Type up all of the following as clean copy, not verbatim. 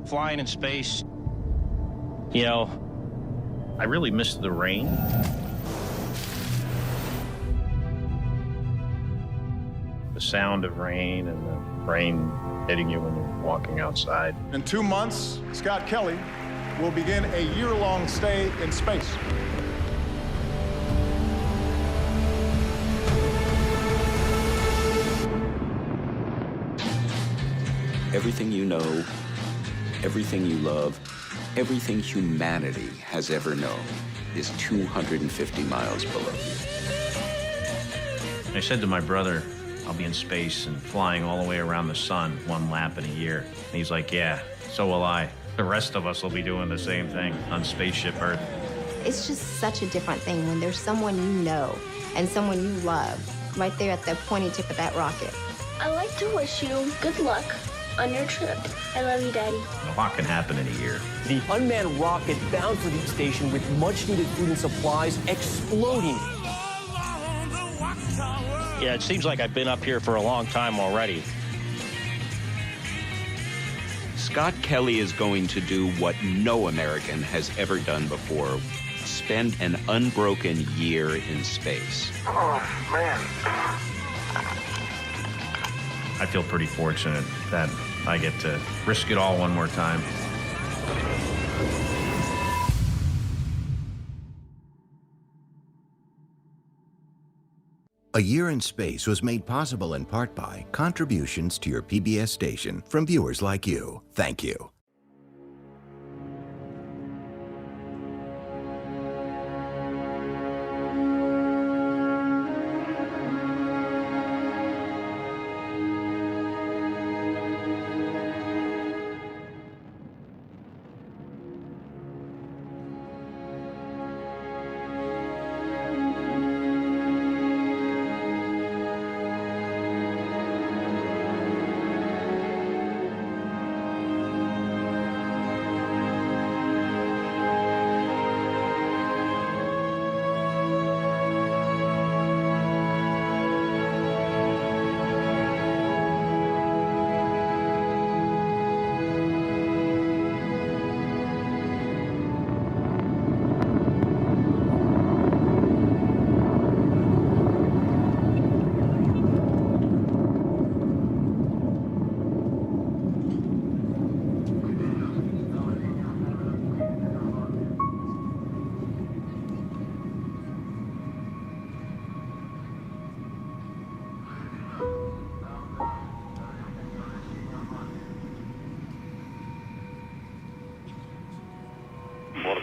flying in space, you know, I really miss the rain. The sound of rain and the rain hitting you when you're walking outside. In 2 months, Scott Kelly will begin a year-long stay in space. Everything you know, everything you love, everything humanity has ever known is 250 miles below you. I said to my brother, I'll be in space and flying all the way around the sun 1 lap in a year. And he's like, yeah, so will I. The rest of us will be doing the same thing on Spaceship Earth. It's just such a different thing when there's someone you know and someone you love right there at the pointy tip of that rocket. I'd like to wish you good luck on your trip. I love you, Daddy. A lot can happen in a year. The unmanned rocket bound for the station with much-needed food and supplies exploding. Yeah, it seems like I've been up here for a long time already. Scott Kelly is going to do what no American has ever done before: spend an unbroken year in space. Oh, man. I feel pretty fortunate that I get to risk it all one more time. A Year in Space was made possible in part by contributions to your PBS station from viewers like you. Thank you.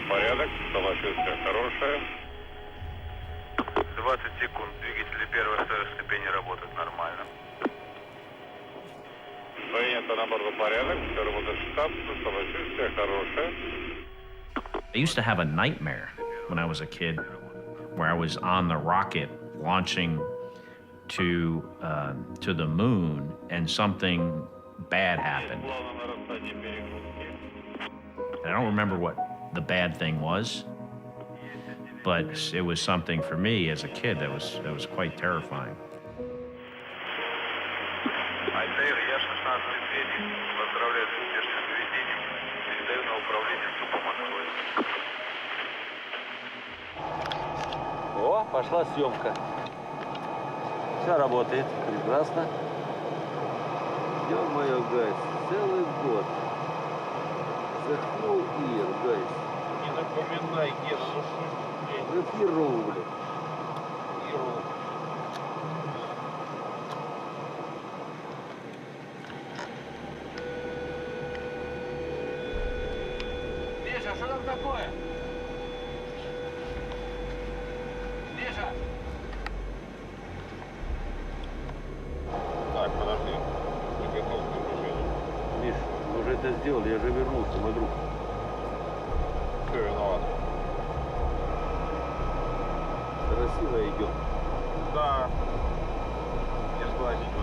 Порядок, самочувствие хорошее. 20 секунд. Двигатели первой и второй ступени работают нормально. Принято на борту порядок. Все работает штаб. Самочувствие хорошее. I used to have a nightmare when I was a kid where I was on the rocket launching to the moon and something bad happened. And I don't remember what the bad thing was, but it was something for me as a kid that was quite terrifying. Альтаир, я 16-3. Поздравляю с успешным выведением. Передаю на управление СУПом Анатолий. О, пошла съемка. Все работает. Прекрасно. Ё-моё, гайс, целый год. Захнул Ир, гайс. Не напоминай, Геша. Вы херово, блядь. Миша, что там такое? Миша! Так, подожди. Приготовься к движению. Миш, вы уже это сделали, я же вернулся, мой друг. Все, виноват. Красиво идем. Да. Не сглазить бы.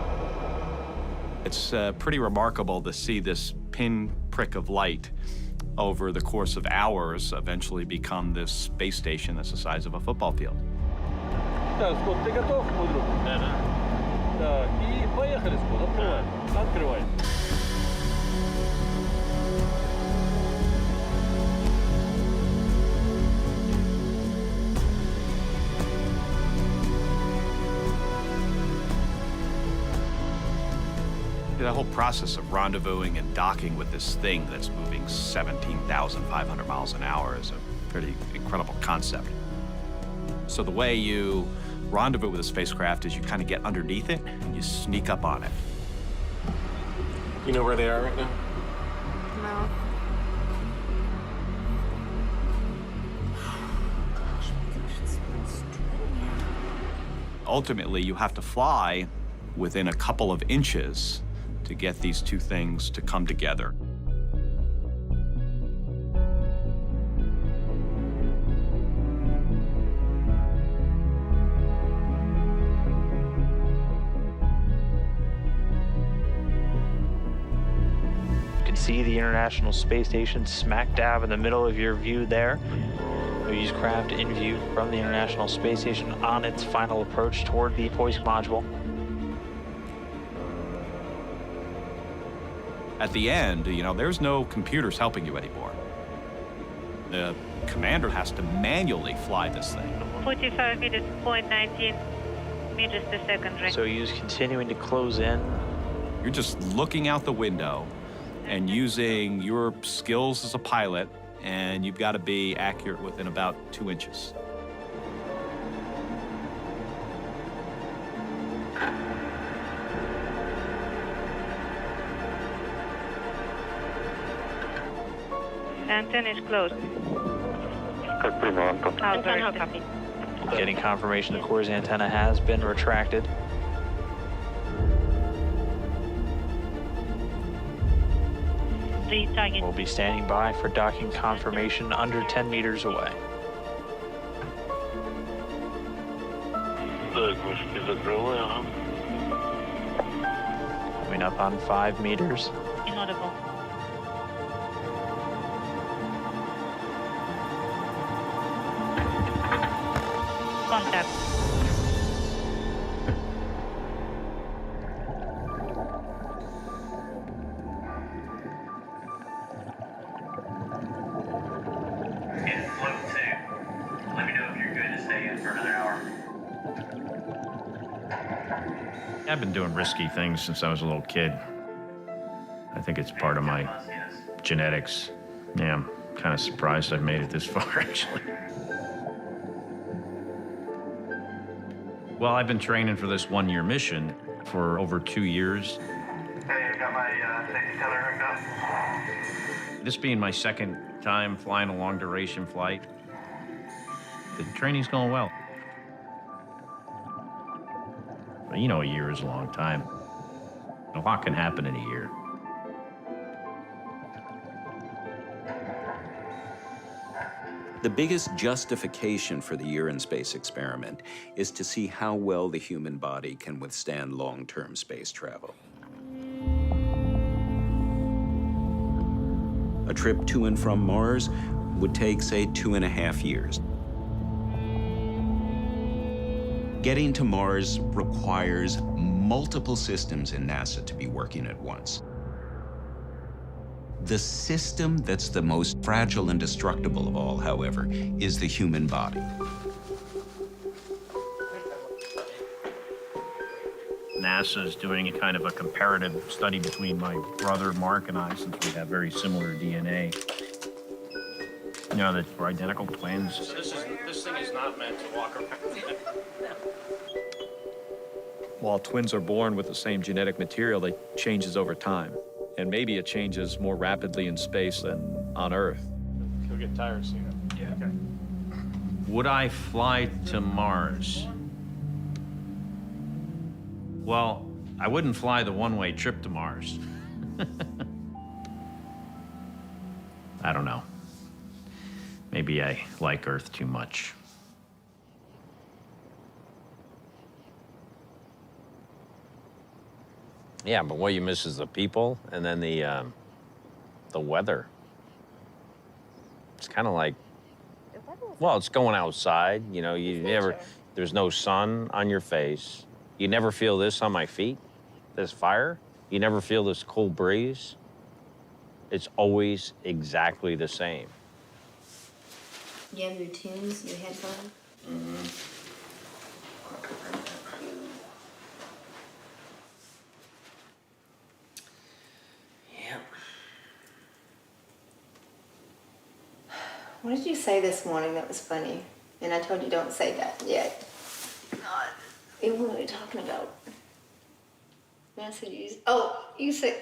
It's pretty remarkable to see this pinprick of light over the course of hours eventually become this space station that's the size of a football field. Так, Скотт, ты готов, мой друг? Да. Так, и поехали, Скотт, открывай. Открывай. The whole process of rendezvousing and docking with this thing that's moving 17,500 miles an hour is a pretty incredible concept. So the way you rendezvous with a spacecraft is you kind of get underneath it and you sneak up on it. You know where they are right now? No. Ultimately, you have to fly within a couple of inches to get these two things to come together. You can see the International Space Station smack dab in the middle of your view there. Soyuz craft in view from the International Space Station on its final approach toward the hoist module. At the end, you know, there's no computers helping you anymore. The commander has to manually fly this thing. 45 meters, 0.19 meters per second. Soyuz continuing to close in. You're just looking out the window and using your skills as a pilot, and you've got to be accurate within about 2 inches. Antenna is closed. Antenna copy. Getting confirmation the core's antenna has been retracted. We'll be standing by for docking confirmation under 10 meters away. Coming up on 5 meters. Inaudible. Contact. It's float 2. Let me know if you're good to stay in for another hour. I've been doing risky things since I was a little kid. I think it's part of my genetics. Yeah, I'm kind of surprised I've made it this far, actually. Well, I've been training for this one-year mission for over 2 years. Hey, I got my safety tether hooked up. This being my second time flying a long-duration flight, the training's going well. But you know, a year is a long time. A lot can happen in a year. The biggest justification for the year in space experiment is to see how well the human body can withstand long-term space travel. A trip to and from Mars would take, say, 2.5 years. Getting to Mars requires multiple systems in NASA to be working at once. The system that's the most fragile and destructible of all, however, is the human body. NASA is doing a kind of a comparative study between my brother Mark and I, since we have very similar DNA. You know that we're identical twins. So this thing is not meant to walk around. While twins are born with the same genetic material, it changes over time. And maybe it changes more rapidly in space than on Earth. He'll get tired soon. Yeah. Okay. Would I fly to Mars? Well, I wouldn't fly the one-way trip to Mars. I don't know. Maybe I like Earth too much. Yeah, but what you miss is the people and then the weather. It's kind of like, well, it's going outside. You know, there's no sun on your face. You never feel this on my feet, this fire. You never feel this cool breeze. It's always exactly the same. You have your tunes, your headphones? Mm-hmm. What did you say this morning that was funny? And I told you don't say that yet. What were we talking about? I said you said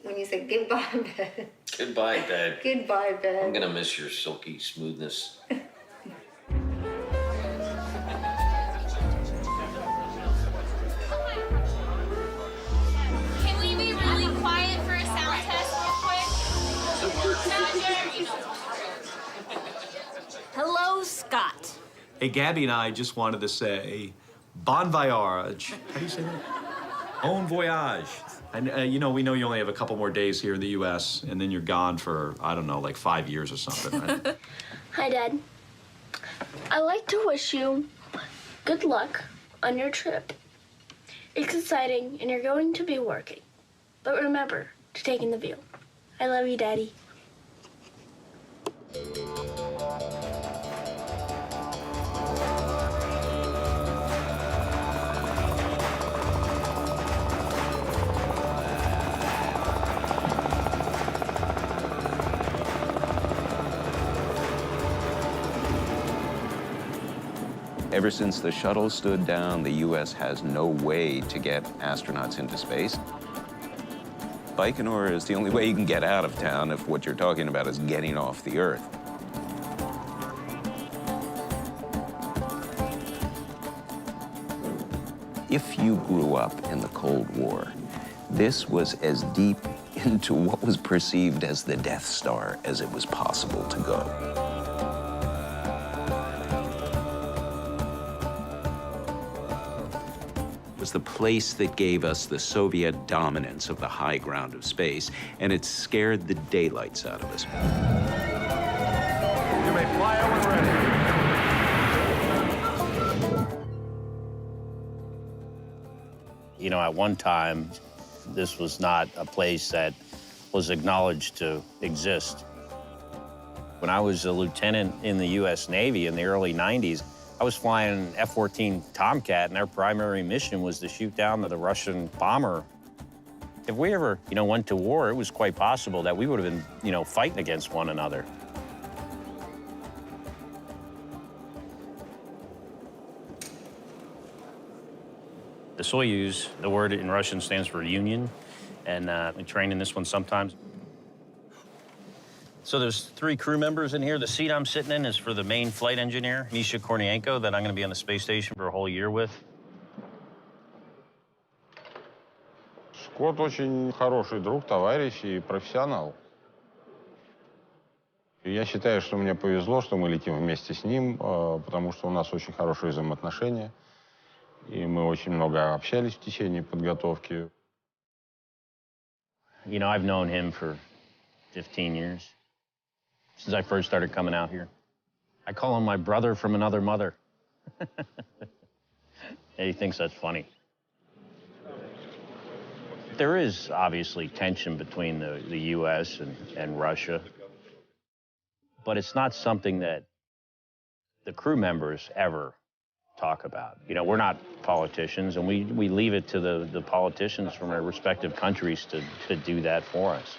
when you said goodbye, bed. Goodbye, bed. Goodbye, bed. I'm gonna miss your silky smoothness. Can we be really quiet for a sound test real quick? Hello, Scott. Hey, Gabby and I just wanted to say bon voyage. How do you say that? Bon voyage. And, you know, we know you only have a couple more days here in the U.S., and then you're gone for, I don't know, like 5 years or something, right? Hi, Dad. I'd like to wish you good luck on your trip. It's exciting, and you're going to be working. But remember to take in the view. I love you, Daddy. Ever since the shuttle stood down, the U.S. has no way to get astronauts into space. Baikonur is the only way you can get out of town if what you're talking about is getting off the Earth. If you grew up in the Cold War, this was as deep into what was perceived as the Death Star as it was possible to go. Was the place that gave us the Soviet dominance of the high ground of space, and it scared the daylights out of us. You may fly when ready. You know, at one time, this was not a place that was acknowledged to exist. When I was a lieutenant in the U.S. Navy in the early 90s, I was flying an F-14 Tomcat, and our primary mission was to shoot down the Russian bomber. If we ever, went to war, it was quite possible that we would have been, fighting against one another. The Soyuz, the word in Russian stands for union, and we train in this one sometimes. So there's 3 crew members in here. The seat I'm sitting in is for the main flight engineer, Misha Kornienko, that I'm going to be on the space station for a whole year with. Скотт очень хороший друг, товарищ и профессионал. И я считаю, что мне повезло, что мы летим вместе с ним, потому что у нас очень хорошие взаимоотношения. И мы очень много общались в течение подготовки. I've known him for 15 years. Since I first started coming out here. I call him my brother from another mother. He thinks that's funny. There is obviously tension between the U.S. and Russia, but it's not something that the crew members ever talk about. We're not politicians, and we leave it to the politicians from our respective countries to do that for us.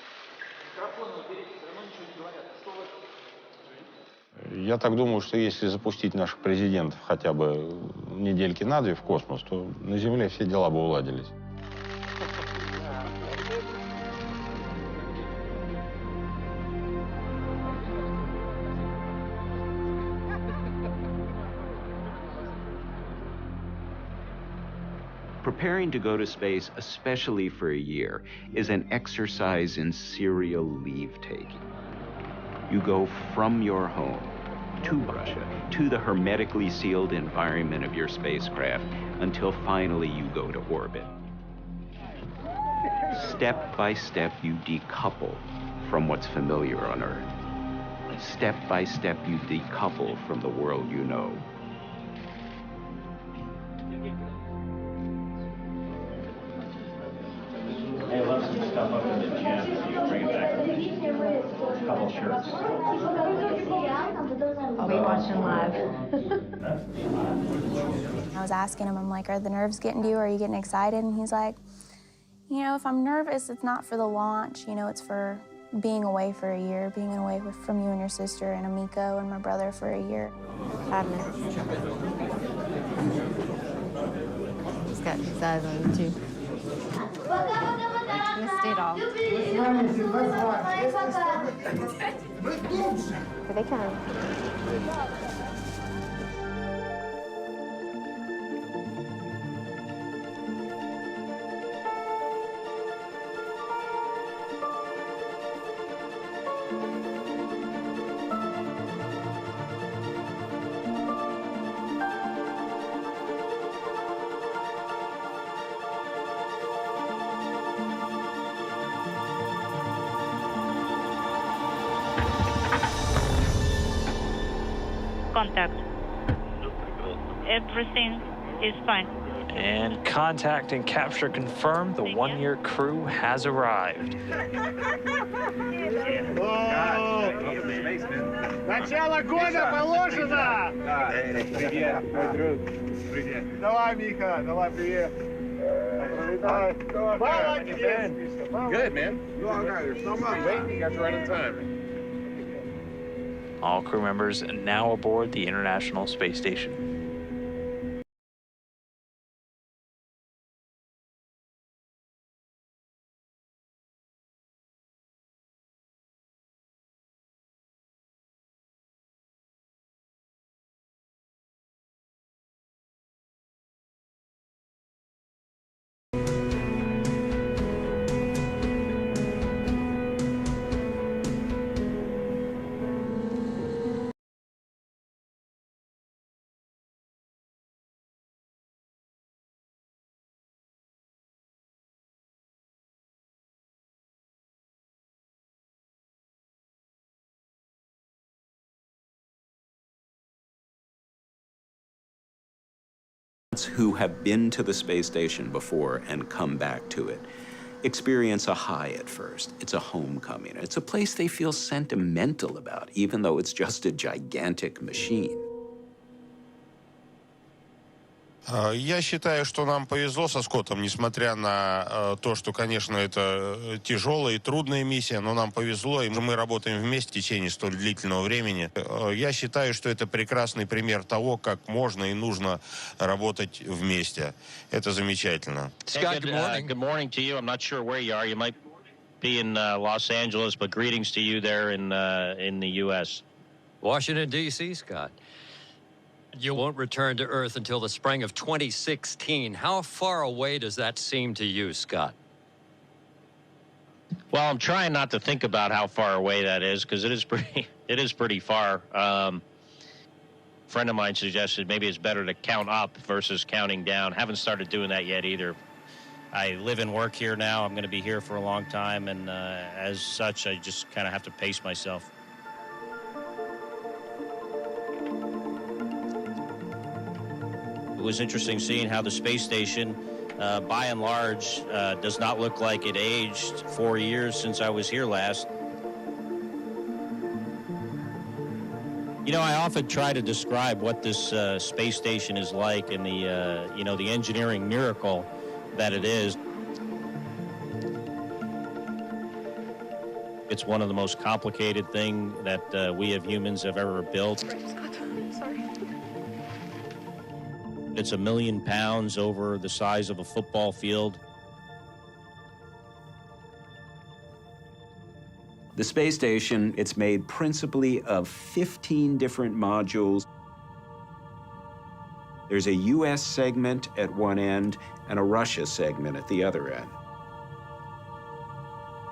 Я так думаю, что если запустить наших президентов хотя бы недельки на 2 в космос, то на Земле все дела бы уладились. Preparing to go to space, especially for a year, is an exercise in serial leave-taking. You go from your home to Russia, to the hermetically sealed environment of your spacecraft, until finally you go to orbit. Step by step, you decouple from what's familiar on Earth. Step by step, you decouple from the world you know. Hey, I left some stuff up in the gym, so you can bring it back. A couple shirts. I'll be watching live. I was asking him, I'm like, are the nerves getting to you? Are you getting excited? And he's like, if I'm nervous, it's not for the launch, it's for being away for a year, being away from you and your sister and Amiko and my brother for a year. Sadness. He's got his eyes on you, too. Missed it all. Here they come. Contact. Everything is fine. And contact and capture confirmed. The one-year crew has arrived. Начало года положено! Привет, мой друг. Привет. Давай, Мика, давай, привет. Good, man. You all got it. So much. Wait, you got you right on time. All crew members now aboard the International Space Station. Who have been to the space station before and come back to it experience a high at first. It's a homecoming. It's a place they feel sentimental about, even though it's just a gigantic machine. Я считаю, что нам повезло со Скоттом, несмотря на то, что, конечно, это тяжелая и трудная миссия, но нам повезло, и мы работаем вместе в течение столь длительного времени. Я считаю, что это прекрасный пример того, как можно и нужно работать вместе. Это замечательно. Scott, good morning. Good morning to you. I'm not sure where you are. You might be in Los Angeles, but greetings to you there in the U.S. Washington, D.C., Scott. You won't return to Earth until the spring of 2016. How far away does that seem to you, Scott? Well, I'm trying not to think about how far away that is because it is pretty far. A friend of mine suggested maybe it's better to count up versus counting down. Haven't started doing that yet either. I live and work here now. I'm going to be here for a long time, and as such, I just kind of have to pace myself. It was interesting seeing how the space station, by and large, does not look like it aged 4 years since I was here last. You know, I often try to describe what this space station is like and the engineering miracle that it is. It's one of the most complicated things that we as humans have ever built. Sorry. It's 1 million pounds, over the size of a football field. The space station, it's made principally of 15 different modules. There's a U.S. segment at one end and a Russia segment at the other end.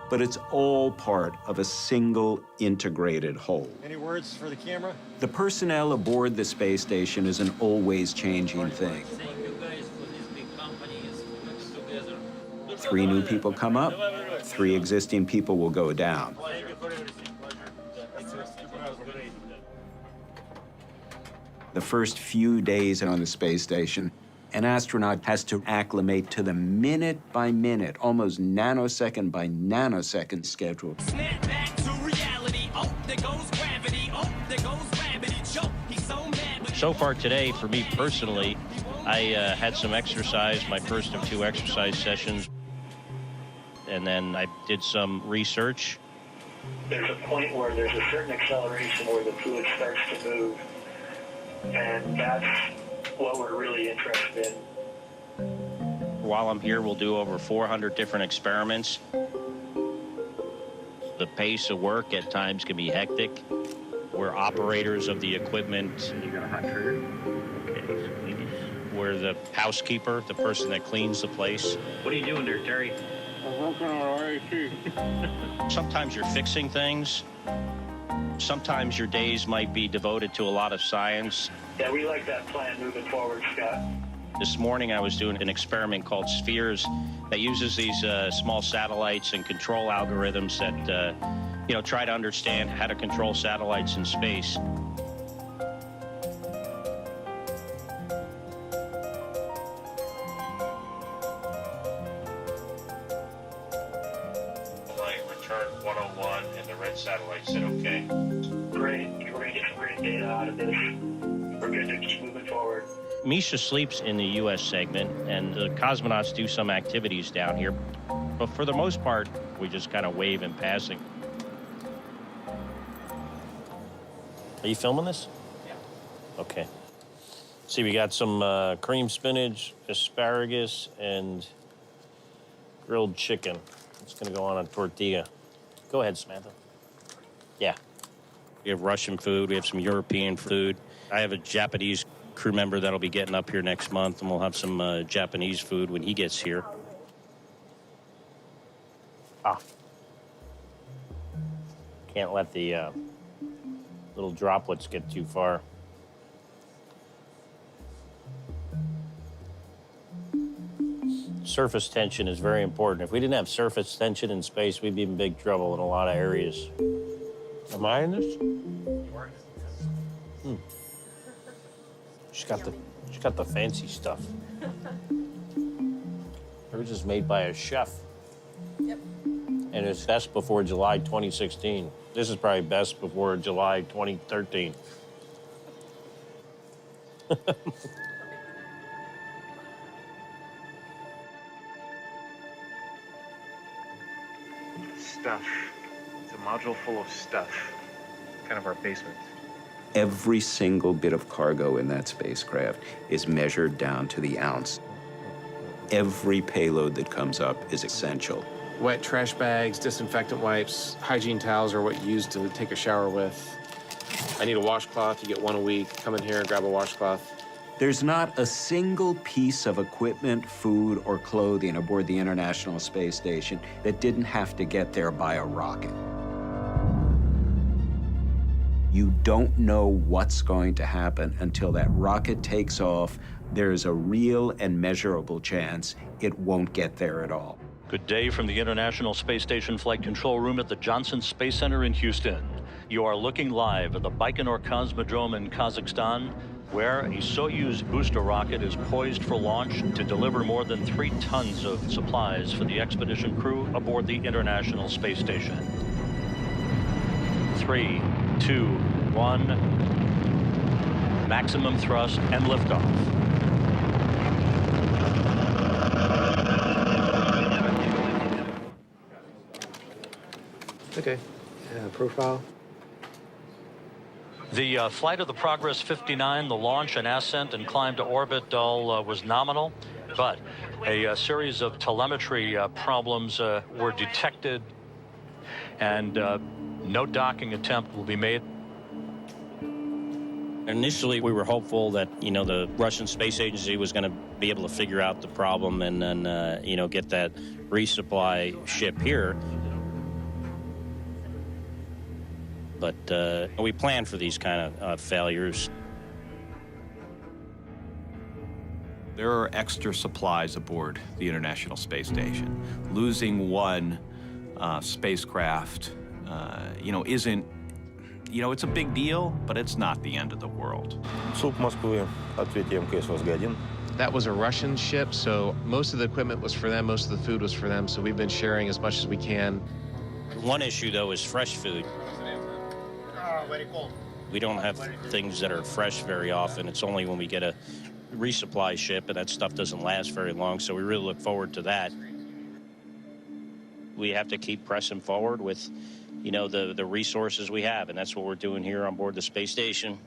But it's all part of a single integrated whole. Any words for the camera? The personnel aboard the space station is an always changing thing. 3 new people come up, 3 existing people will go down. The first few days on the space station, an astronaut has to acclimate to the minute-by-minute, almost nanosecond by nanosecond schedule. Snap back to reality. Oh, there goes gravity. Oh, there goes gravity. Joe, he's so mad. So far today, for me personally, I had some exercise, my first of 2 exercise sessions, and then I did some research there's a point where there's a certain acceleration where the fluid starts to move, and that's what we're really interested in. While I'm here, we'll do over 400 different experiments. The pace of work at times can be hectic. We're operators of the equipment. You got a hunter. Okay, sweet. We're the housekeeper, the person that cleans the place. What are you doing there, Terry? I'm working on AC. Sometimes you're fixing things. Sometimes your days might be devoted to a lot of science. Yeah, we like that plan moving forward, Scott. This morning I was doing an experiment called Spheres that uses these small satellites and control algorithms that, try to understand how to control satellites in space. Return 101, and the red satellite said okay. Great. We're going to get some great data out of this. We're going to keep moving forward. Misha sleeps in the U.S. segment, and the cosmonauts do some activities down here. But for the most part, we just kind of wave in passing. Are you filming this? Yeah. Okay. See, we got some cream spinach, asparagus, and grilled chicken. It's going to go on a tortilla. Go ahead, Samantha. Yeah. We have Russian food. We have some European food. I have a Japanese crew member that'll be getting up here next month, and we'll have some Japanese food when he gets here. Can't let the little droplets get too far. Surface tension is very important. If we didn't have surface tension in space, we'd be in big trouble in a lot of areas. Am I in this? She's got the fancy stuff. Hers is made by a chef. Yep. And it's best before July 2016. This is probably best before July 2013. Stuff. It's a module full of stuff. Kind of our basement. Every single bit of cargo in that spacecraft is measured down to the ounce. Every payload that comes up is essential. Wet trash bags, disinfectant wipes, hygiene towels are what you use to take a shower with. I need a washcloth. You get one a week. Come in here and grab a washcloth. There's not a single piece of equipment, food, or clothing aboard the International Space Station that didn't have to get there by a rocket. You don't know what's going to happen until that rocket takes off. There's a real and measurable chance it won't get there at all. Good day from the International Space Station Flight Control Room at the Johnson Space Center in Houston. You are looking live at the Baikonur Cosmodrome in Kazakhstan, where a Soyuz booster rocket is poised for launch to deliver more than 3 tons of supplies for the expedition crew aboard the International Space Station. 3, 2, 1, maximum thrust and liftoff. Okay. Profile. The flight of the Progress 59, the launch and ascent and climb to orbit all was nominal, but a series of telemetry problems were detected, and no docking attempt will be made. Initially, we were hopeful that, the Russian Space Agency was going to be able to figure out the problem and then, get that resupply ship here. But we plan for these kind of failures. There are extra supplies aboard the International Space Station. Losing one spacecraft, isn't, it's a big deal, but it's not the end of the world. Суп Москвы, ответьте МКС ВОЗ-1. That was a Russian ship, so most of the equipment was for them, most of the food was for them, so we've been sharing as much as we can. One issue, though, is fresh food. Very cold. We don't have things that are fresh very often. It's only when we get a resupply ship, and that stuff doesn't last very long, so we really look forward to that. We have to keep pressing forward with you know, the resources we have, and that's what we're doing here on board the space station.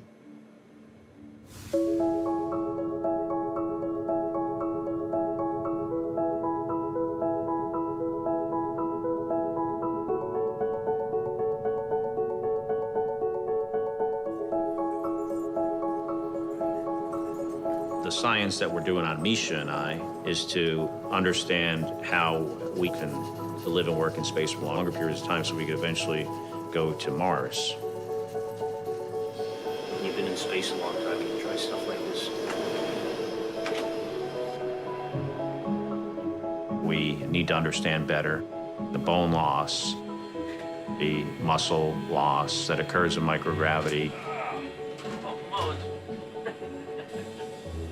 The science that we're doing on Misha and I is to understand how we can live and work in space for longer periods of time so we could eventually go to Mars. You've been in space a long time. Can you try stuff like this? We need to understand better the bone loss, the muscle loss that occurs in microgravity.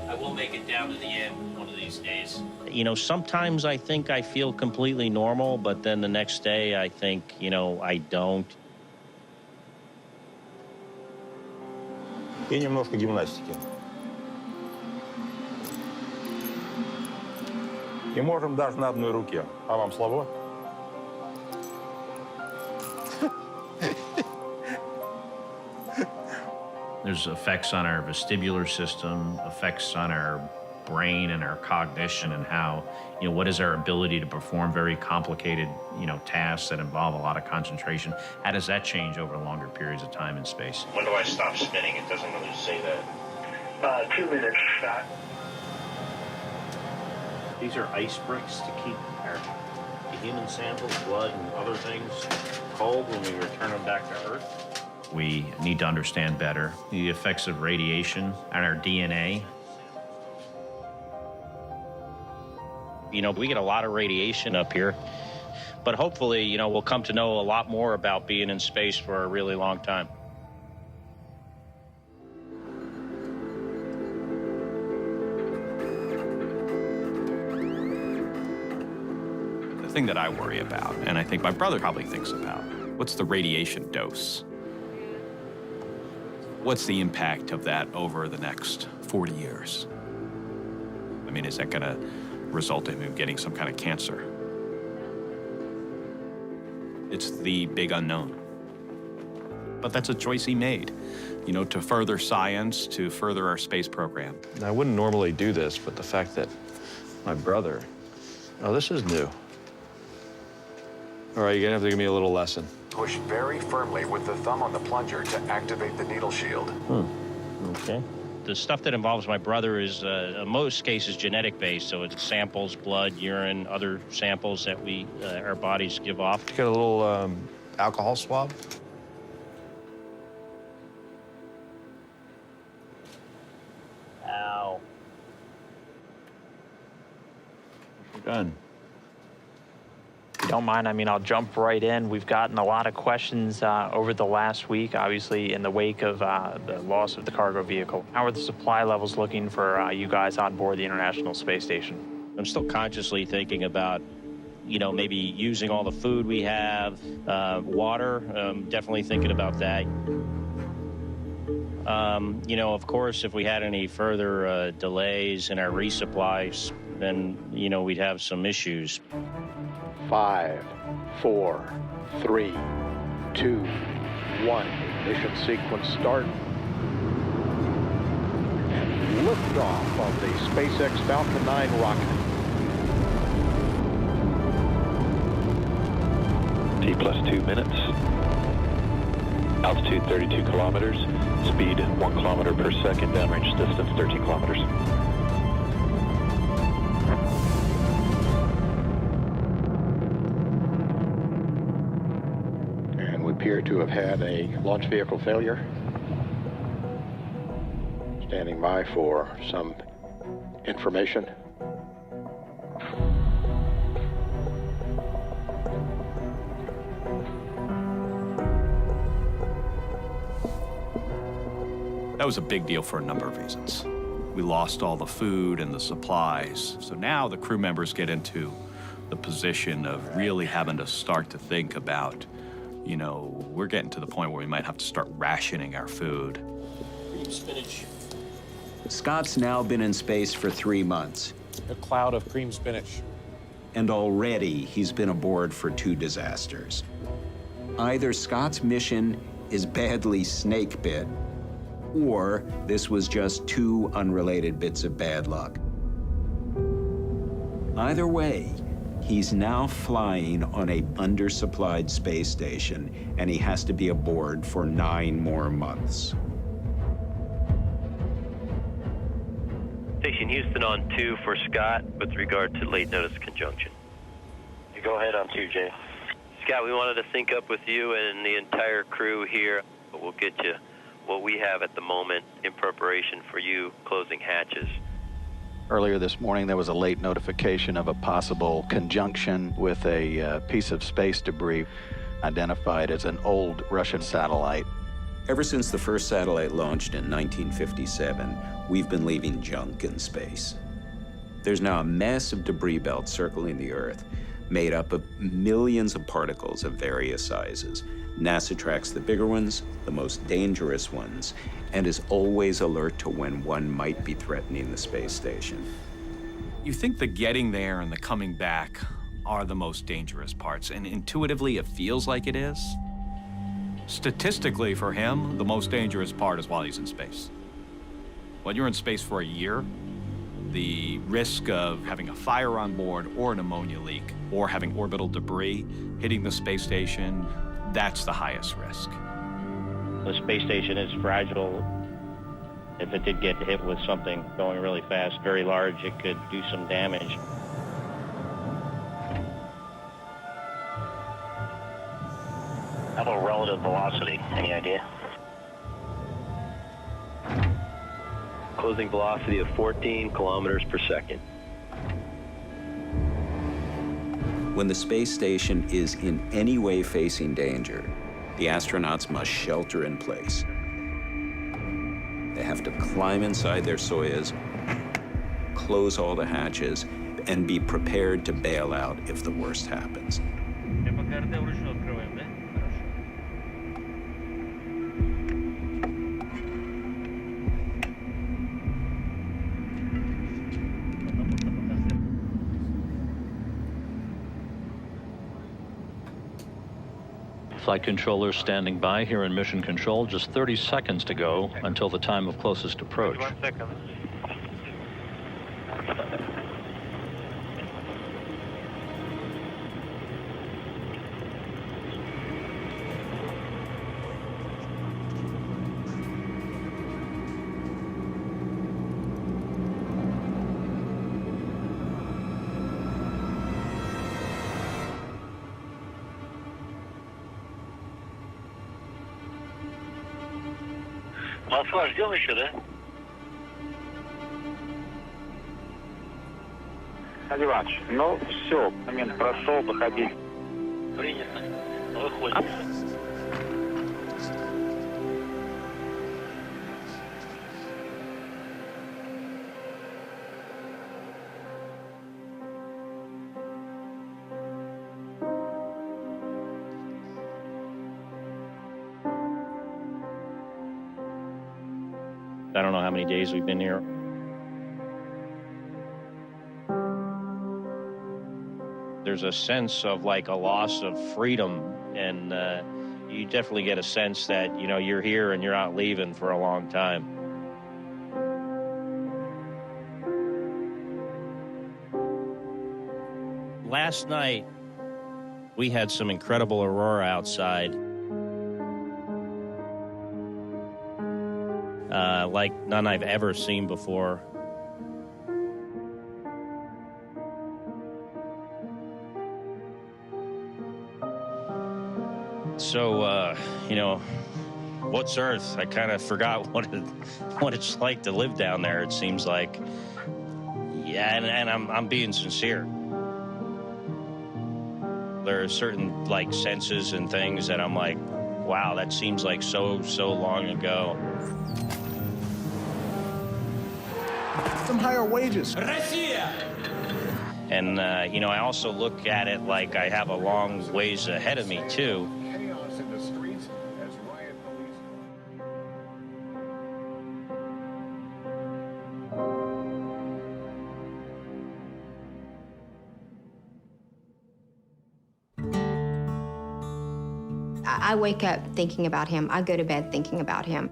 I will make it down to the end one of these days. You know, sometimes I think I feel completely normal, but then the next day I think, you know, I don't. И немножко гимнастики. И можем даже на одной руке. А вам слабо? There's effects on our vestibular system, effects on our brain and our cognition, and how, you know, what is our ability to perform very complicated, you know, tasks that involve a lot of concentration. How does that change over longer periods of time in space? When do I stop spinning? It doesn't really say that. 2 minutes, Scott. These are ice bricks to keep our human samples, blood, and other things cold when we return them back to Earth. We need to understand better the effects of radiation on our DNA. You know, we get a lot of radiation up here, but hopefully, you know, we'll come to know a lot more about being in space for a really long time. The thing that I worry about, and I think my brother probably thinks about, what's the radiation dose? What's the impact of that over the next 40 years? I mean, is that going to result in him getting some kind of cancer? It's the big unknown. But that's a choice he made, you know, to further science, to further our space program. I wouldn't normally do this, but the fact that my brother, oh, this is new. All right, you're gonna have to give me a little lesson. Push very firmly with the thumb on the plunger to activate the needle shield. Okay. The stuff that involves my brother is, in most cases, genetic-based, so it's samples, blood, urine, other samples that we, our bodies give off. You got a little alcohol swab? Ow. Done. If you don't mind, I mean, I'll jump right in. We've gotten a lot of questions over the last week, obviously in the wake of the loss of the cargo vehicle. How are the supply levels looking for you guys on board the International Space Station? I'm still consciously thinking about, you know, maybe using all the food we have, water, definitely thinking about that. You know, of course, if we had any further delays in our resupplies, then, you know, we'd have some issues. 5, 4, 3, 2, 1. Ignition sequence start. And liftoff of the SpaceX Falcon 9 rocket. T+2 minutes. Altitude 32 kilometers. Speed 1 kilometer per second. Downrange distance 13 kilometers. And we appear to have had a launch vehicle failure. Standing by for some information. That was a big deal for a number of reasons. We lost all the food and the supplies. So now the crew members get into the position of really having to start to think about, you know, we're getting to the point where we might have to start rationing our food. Cream spinach. Scott's now been in space for 3 months. A cloud of cream spinach. And already he's been aboard for 2 disasters. Either Scott's mission is badly snake bit, or this was just two unrelated bits of bad luck. Either way, he's now flying on a undersupplied space station, and he has to be aboard for 9 more months. Station Houston on 2 for Scott with regard to late notice conjunction. You go ahead on 2, Jay. Scott, we wanted to sync up with you and the entire crew here, but we'll get you what we have at the moment in preparation for you closing hatches. Earlier this morning, there was a late notification of a possible conjunction with a piece of space debris identified as an old Russian satellite. Ever since the first satellite launched in 1957, we've been leaving junk in space. There's now a massive debris belt circling the Earth, made up of millions of particles of various sizes. NASA tracks the bigger ones, the most dangerous ones, and is always alert to when one might be threatening the space station. You think the getting there and the coming back are the most dangerous parts, and intuitively it feels like it is. Statistically, for him, the most dangerous part is while he's in space. When you're in space for a year, the risk of having a fire on board or an ammonia leak or having orbital debris hitting the space station, that's the highest risk. The space station is fragile. If it did get hit with something going really fast, very large, it could do some damage. How about relative velocity? Any idea? Closing velocity of 14 kilometers per second. When the space station is in any way facing danger, the astronauts must shelter in place. They have to climb inside their Soyuz, close all the hatches, and be prepared to bail out if the worst happens. Flight controllers standing by here in Mission Control. Just 30 seconds to go until the time of closest approach. 1 second. Москва, ждем еще, да? Александр Иванович, ну все, момент прошел, выходи. Принято. Выходим. I don't know how many days we've been here. There's a sense of like a loss of freedom, and you definitely get a sense that, you know, you're here and you're not leaving for a long time. Last night, we had some incredible aurora outside. Like none I've ever seen before. So, you know, what's Earth? I kind of forgot what it's like to live down there, it seems like. Yeah, and I'm being sincere. There are certain, like, senses and things that I'm like, wow, that seems like so long ago. Some higher wages. And, you know, I also look at it like I have a long ways ahead of me, too. Chaos in the streets as riot police. I wake up thinking about him. I go to bed thinking about him.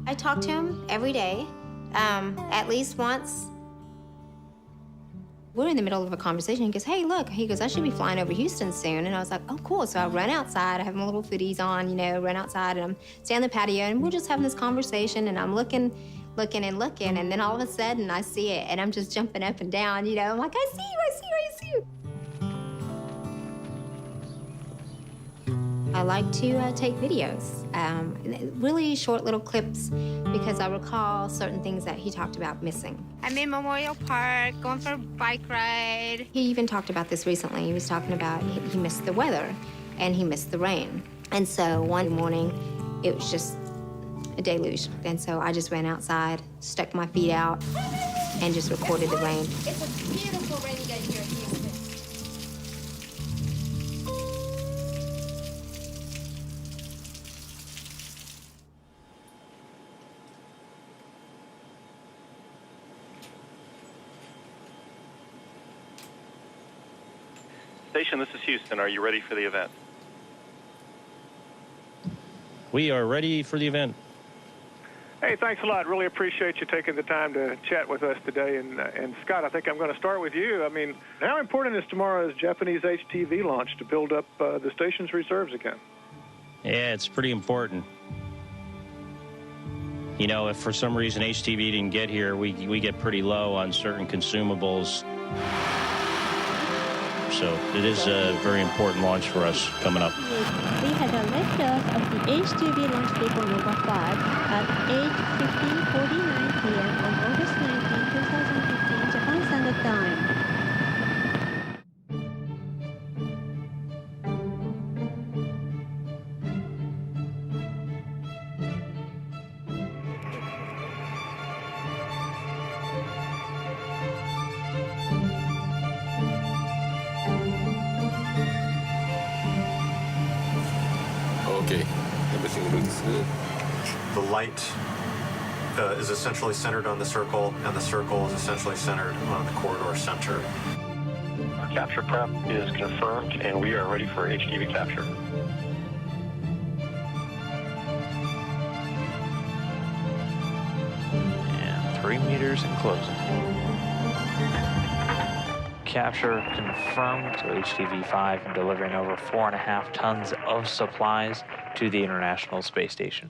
I talk to him every day, at least once. We're in the middle of a conversation. He goes, hey, look. He goes, I should be flying over Houston soon. And I was like, oh, cool. So I run outside. I have my little footies on, you know, run outside, and I'm standing on the patio, and we're just having this conversation, and I'm looking, and then all of a sudden I see it, and I'm just jumping up and down, you know. I'm like, I see you, I see you, I see you. I like to take videos, really short little clips, because I recall certain things that he talked about missing. I'm in Memorial Park, going for a bike ride. He even talked about this recently. He was talking about he missed the weather, and he missed the rain. And so one morning, it was just a deluge. And so I just ran outside, stuck my feet out, and just recorded the rain. It's a beautiful rainy day here in Houston. Station, this is Houston. Are you ready for the event? We are ready for the event. Hey, thanks a lot. Really appreciate you taking the time to chat with us today. And Scott, I think I'm going to start with you. I mean, how important is tomorrow's Japanese HTV launch to build up the station's reserves again? Yeah, it's pretty important. You know, if for some reason HTV didn't get here, we get pretty low on certain consumables. So it is a very important launch for us coming up. We had a liftoff of the HTV launch vehicle number 5 at 8:49 p.m. on August 19, 2015, Japan Standard Time. Okay, everything looks good. The light is essentially centered on the circle, and the circle is essentially centered on the corridor center. Our capture prep is confirmed, and we are ready for HTV capture. And 3 meters and closing. Capture confirmed, so HTV-5 delivering over 4.5 tons of supplies to the International Space Station.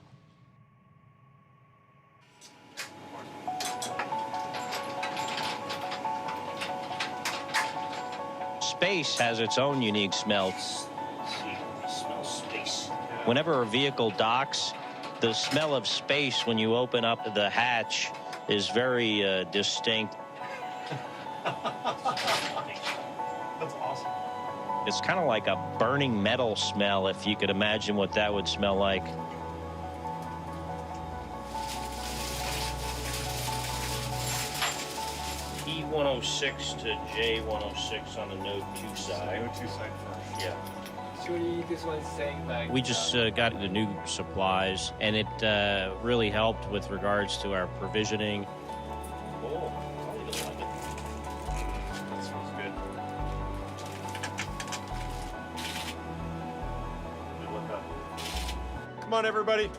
Space has its own unique smell. Smell space. Whenever a vehicle docks, the smell of space when you open up the hatch is very distinct. That's awesome. It's kind of like a burning metal smell, if you could imagine what that would smell like. P106 to J106 on the Node 2 side. Node 2 side first. Yeah. Surely this one's saying like... We just got the new supplies, and it really helped with regards to our provisioning. Oh. Come on, everybody.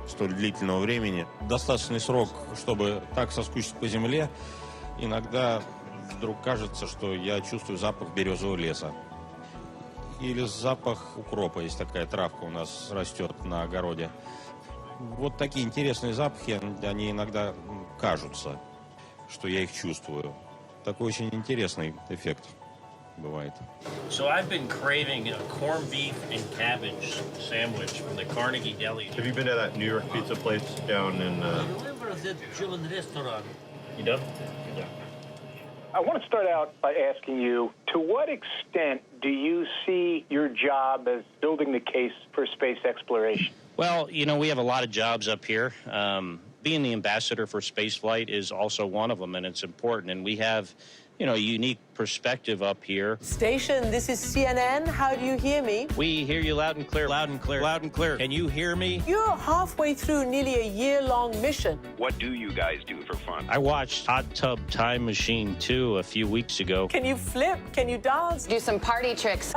Столь длительного времени. Достаточный срок, чтобы так соскучиться по земле. Иногда вдруг кажется, что я чувствую запах березового леса. Или запах укропа. Есть такая травка у нас растет на огороде. Вот такие интересные запахи, они иногда кажутся, что я их чувствую. Такой очень интересный эффект бывает. So I've been craving a corned beef and cabbage sandwich from the Carnegie Deli. Have you been to that New York pizza place down in... Remember that German restaurant? You know? Yeah. I want to start out by asking you, to what extent do you see your job as building the case for space exploration? Well, you know, we have a lot of jobs up here. Being the ambassador for spaceflight is also one of them, and it's important. And we have you know, unique perspective up here. Station, this is CNN. How do you hear me? We hear you loud and clear, loud and clear, loud and clear. Can you hear me? You're halfway through nearly a year-long mission. What do you guys do for fun? I watched Hot Tub Time Machine 2 a few weeks ago. Can you flip? Can you dance? Do some party tricks.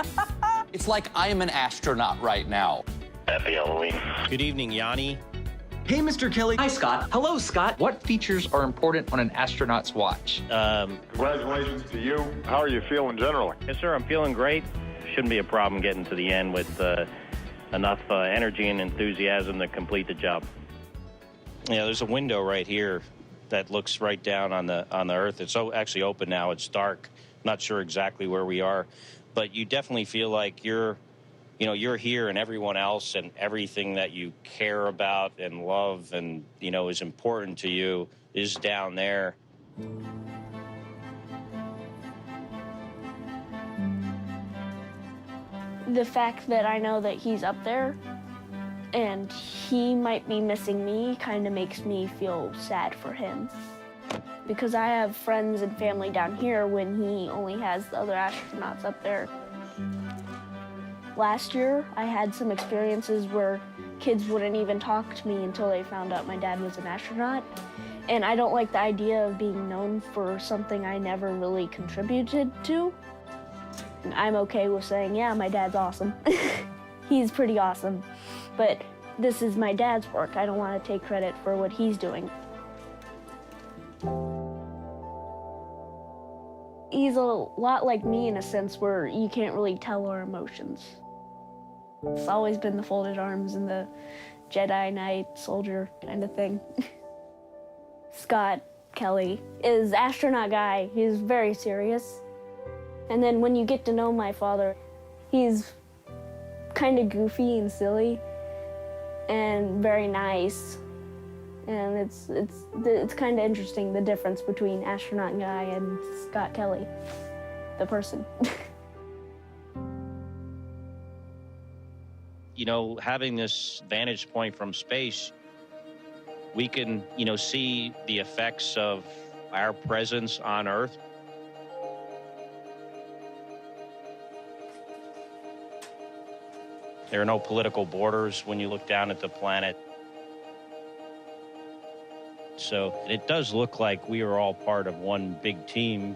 It's like I'm an astronaut right now. Happy Halloween. Good evening, Yanni. Hey, Mr. Kelly. Hi, Scott. Hello, Scott. What features are important on an astronaut's watch? Congratulations to you. How are you feeling generally? Yes, sir, I'm feeling great. Shouldn't be a problem getting to the end with enough energy and enthusiasm to complete the job. Yeah, there's a window right here that looks right down on the Earth. It's actually open now. It's dark. Not sure exactly where we are, but you definitely feel like you're here, and everyone else and everything that you care about and love and, you know, is important to you is down there. The fact that I know that he's up there and he might be missing me kind of makes me feel sad for him. Because I have friends and family down here when he only has the other astronauts up there. Last year, I had some experiences where kids wouldn't even talk to me until they found out my dad was an astronaut. And I don't like the idea of being known for something I never really contributed to. I'm okay with saying, yeah, my dad's awesome. He's pretty awesome. But this is my dad's work. I don't want to take credit for what he's doing. He's a lot like me in a sense where you can't really tell our emotions. It's always been the folded arms and the Jedi Knight soldier kind of thing. Scott Kelly is astronaut guy. He's very serious. And then when you get to know my father, he's kind of goofy and silly and very nice. And it's kind of interesting, the difference between astronaut guy and Scott Kelly, the person. You know, having this vantage point from space, we can, you know, see the effects of our presence on Earth. There are no political borders when you look down at the planet. So it does look like we are all part of one big team.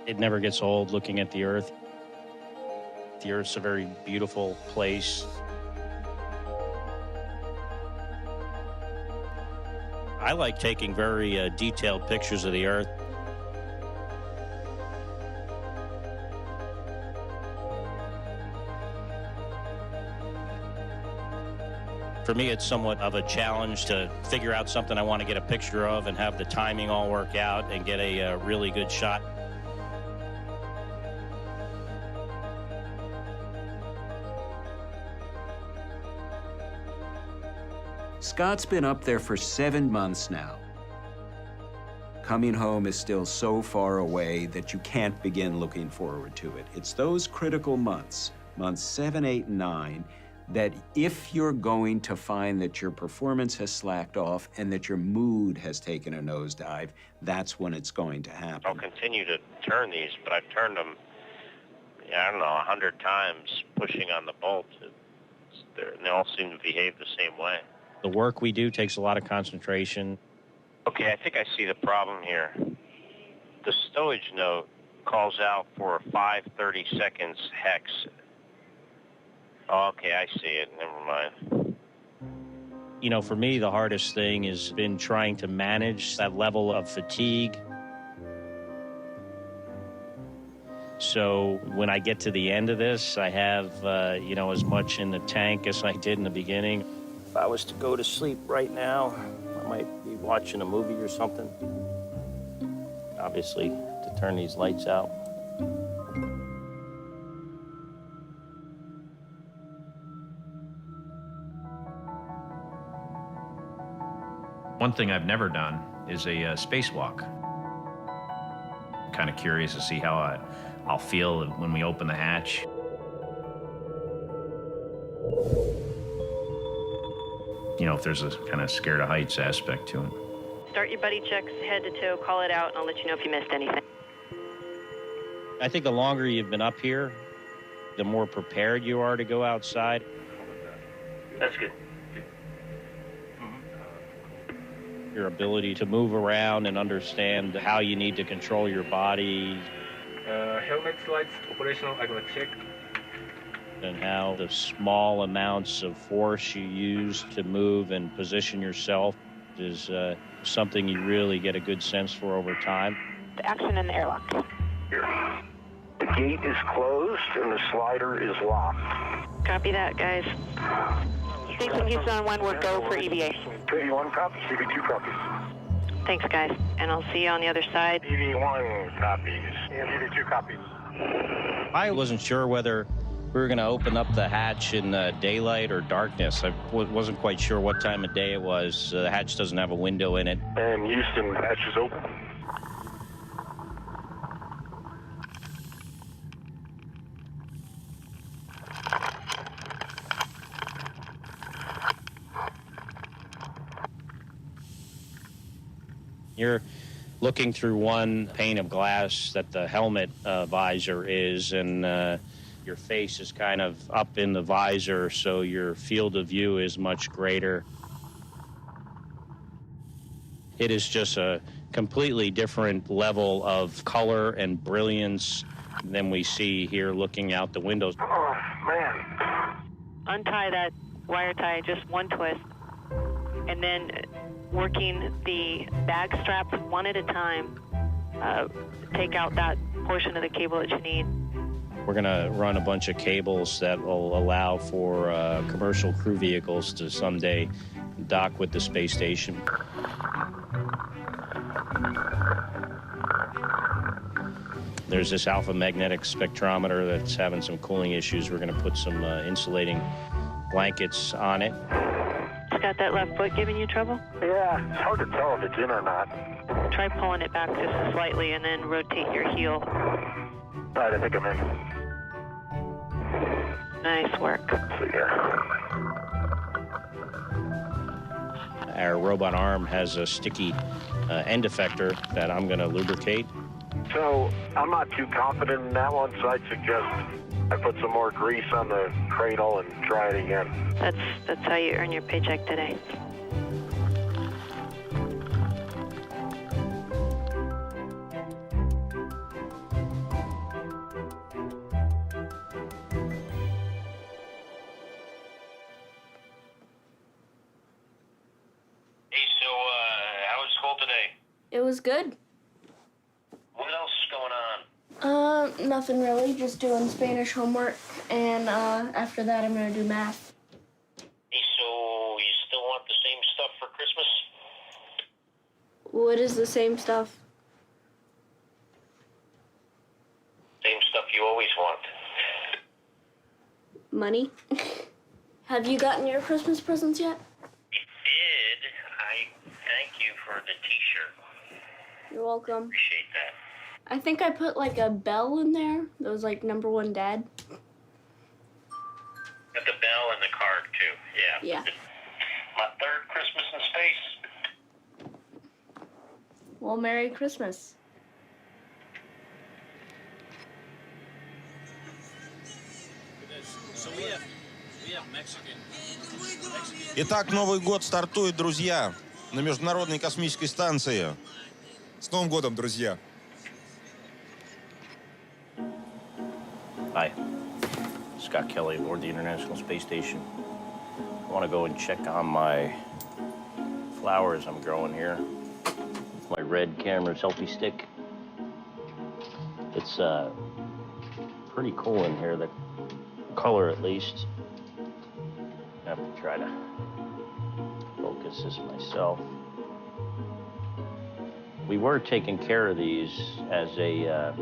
It never gets old looking at the Earth. The Earth's a very beautiful place. I like taking very detailed pictures of the Earth. For me, it's somewhat of a challenge to figure out something I want to get a picture of and have the timing all work out and get a really good shot. Scott's been up there for 7 months now. Coming home is still so far away that you can't begin looking forward to it. It's those critical months, months 7, 8, and 9, that if you're going to find that your performance has slacked off and that your mood has taken a nosedive, that's when it's going to happen. I'll continue to turn these, but I've turned them, I don't know, 100 times, pushing on the bolt. They all seem to behave the same way. The work we do takes a lot of concentration. Okay, I think I see the problem here. The stowage note calls out for 5:30 seconds hex. Oh, okay, I see it. Never mind. You know, for me, the hardest thing has been trying to manage that level of fatigue. So when I get to the end of this, I have, you know, as much in the tank as I did in the beginning. If I was to go to sleep right now, I might be watching a movie or something. Obviously, to turn these lights out. One thing I've never done is a spacewalk. I'm kind of curious to see how I'll feel when we open the hatch. you know, if there's a kind of scared of heights aspect to it. Start your buddy checks head to toe, call it out, and I'll let you know if you missed anything. I think the longer you've been up here, the more prepared you are to go outside. That's good. Your ability to move around and understand how you need to control your body. Helmet lights operational, I'm gonna check. And how the small amounts of force you use to move and position yourself is something you really get a good sense for over time. The action in the airlock. Here. The gate is closed and the slider is locked. Copy that, guys. Houston, Houston on 1, we're go for EVA. TV1 copies, TV2 copies. Thanks, guys. And I'll see you on the other side. TV1 copies. And TV2 copies. I wasn't sure whether we were going to open up the hatch in daylight or darkness. I wasn't quite sure what time of day it was. The hatch doesn't have a window in it. And Houston, hatch is open. You're looking through one pane of glass that the helmet visor is, and your face is kind of up in the visor, so your field of view is much greater. It is just a completely different level of color and brilliance than we see here looking out the windows. Oh, man. Untie that wire tie, just one twist. And then working the bag straps one at a time, take out that portion of the cable that you need. We're going to run a bunch of cables that will allow for commercial crew vehicles to someday dock with the space station. There's this alpha magnetic spectrometer that's having some cooling issues. We're going to put some insulating blankets on it. Got that left foot giving you trouble? Yeah, it's hard to tell if it's in or not. Try pulling it back just slightly and then rotate your heel. All right, I think I'm in. Nice work. Let's see here. Our robot arm has a sticky end effector that I'm going to lubricate. So I'm not too confident in that one, so I'd suggest I put some more grease on the cradle and try it again. That's how you earn your paycheck today. Hey, so how was school today? It was good. What else is going on? Nothing really, just doing Spanish homework, and after that I'm gonna do math. Hey, so you still want the same stuff for Christmas? What is the same stuff? Same stuff you always want. Money? Have you gotten your Christmas presents yet? You did. I thank you for the t-shirt. You're welcome. Appreciate that. I think I put like a bell in there. That was like #1 dad. Got the bell and the card, too. Yeah. Yeah. My third Christmas in space. Well, Merry Christmas. Итак, Новый год стартует, друзья, на Международной космической станции. С Новым годом, друзья! Hi, Scott Kelly aboard the International Space Station. I want to go and check on my flowers I'm growing here. My red camera selfie stick. It's pretty cool in here, the color at least. I have to try to focus this myself. We were taking care of these as a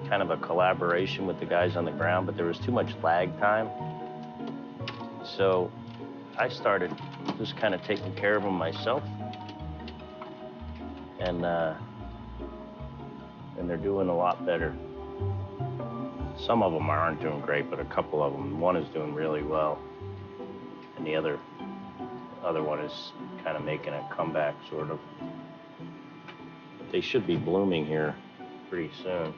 kind of a collaboration with the guys on the ground, but there was too much lag time. So I started just kind of taking care of them myself. And they're doing a lot better. Some of them aren't doing great, but a couple of them, one is doing really well, and the other Other one is kind of making a comeback, sort of. But they should be blooming here pretty soon.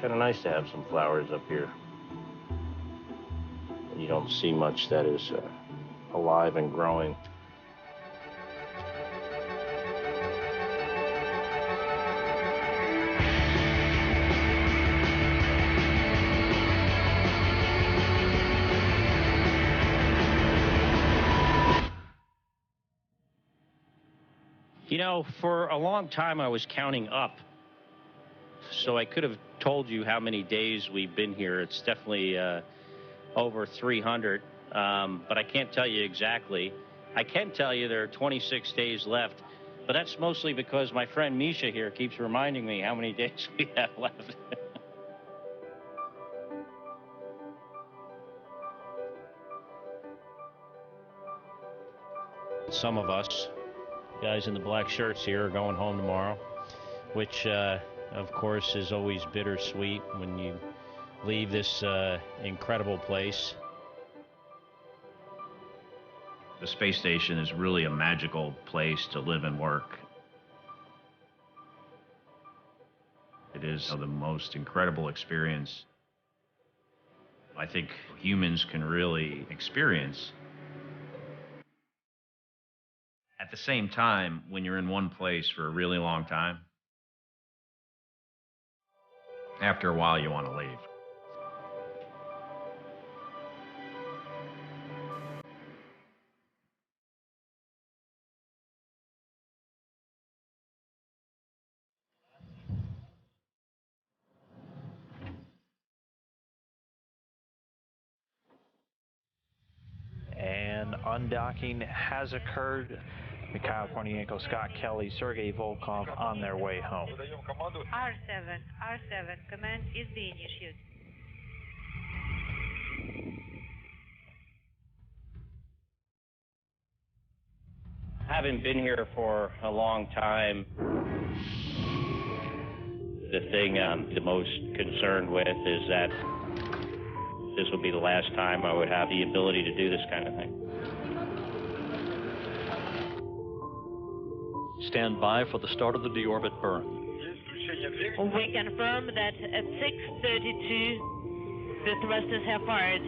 Kind of nice to have some flowers up here. You don't see much that is alive and growing. You know, for a long time I was counting up. So I could have told you how many days we've been here. It's definitely over 300, but I can't tell you exactly. I can tell you there are 26 days left, but that's mostly because my friend Misha here keeps reminding me how many days we have left. Some of us, guys in the black shirts here, are going home tomorrow, which, of course, is always bittersweet when you leave this incredible place. The space station is really a magical place to live and work. It is the most incredible experience I think humans can really experience. At the same time, when you're in one place for a really long time, after a while you want to leave. And undocking has occurred. Mikhail Kornienko, Scott Kelly, Sergei Volkov on their way home. R7, command is being issued. Having been here for a long time, the thing I'm the most concerned with is that this will be the last time I would have the ability to do this kind of thing. Stand by for the start of the deorbit burn. We confirm that at 6:32, the thrusters have fired.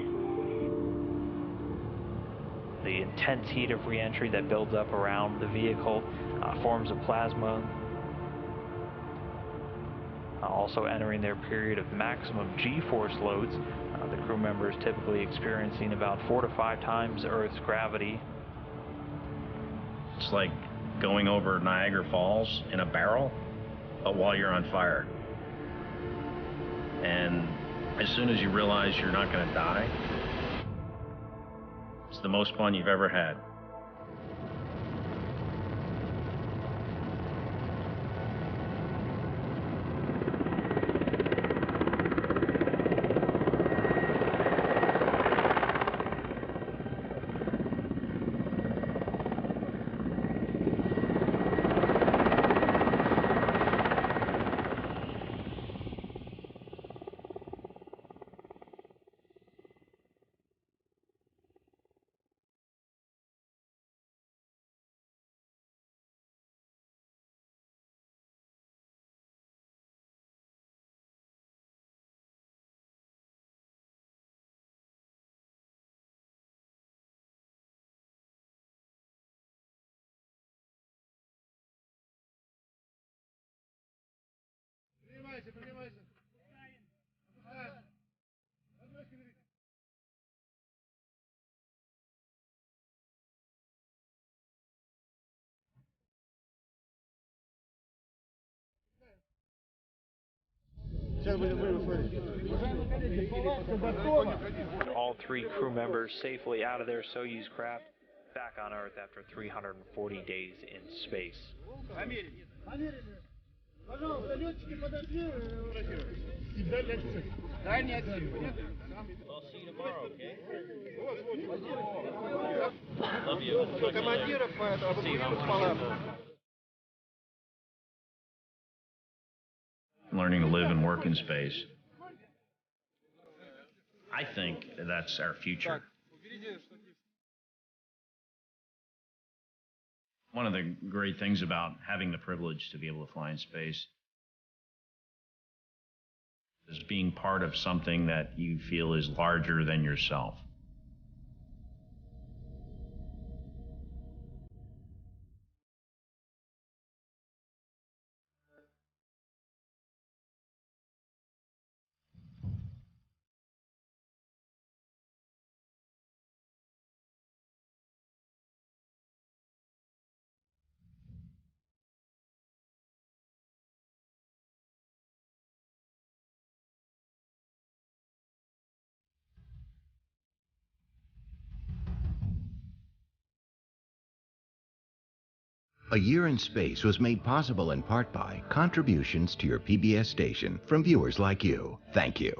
The intense heat of reentry that builds up around the vehicle forms of plasma, also entering their period of maximum G-force loads. The crew members typically experiencing about 4 to 5 times Earth's gravity. It's like going over Niagara Falls in a barrel, but while you're on fire. And as soon as you realize you're not going to die, it's the most fun you've ever had. All 3 crew members safely out of their Soyuz craft, back on Earth after 340 days in space. I'll see you tomorrow, okay? Love you. See you. Learning to live and work in space. I think that's our future. One of the great things about having the privilege to be able to fly in space is being part of something that you feel is larger than yourself. A Year in Space was made possible in part by contributions to your PBS station from viewers like you. Thank you.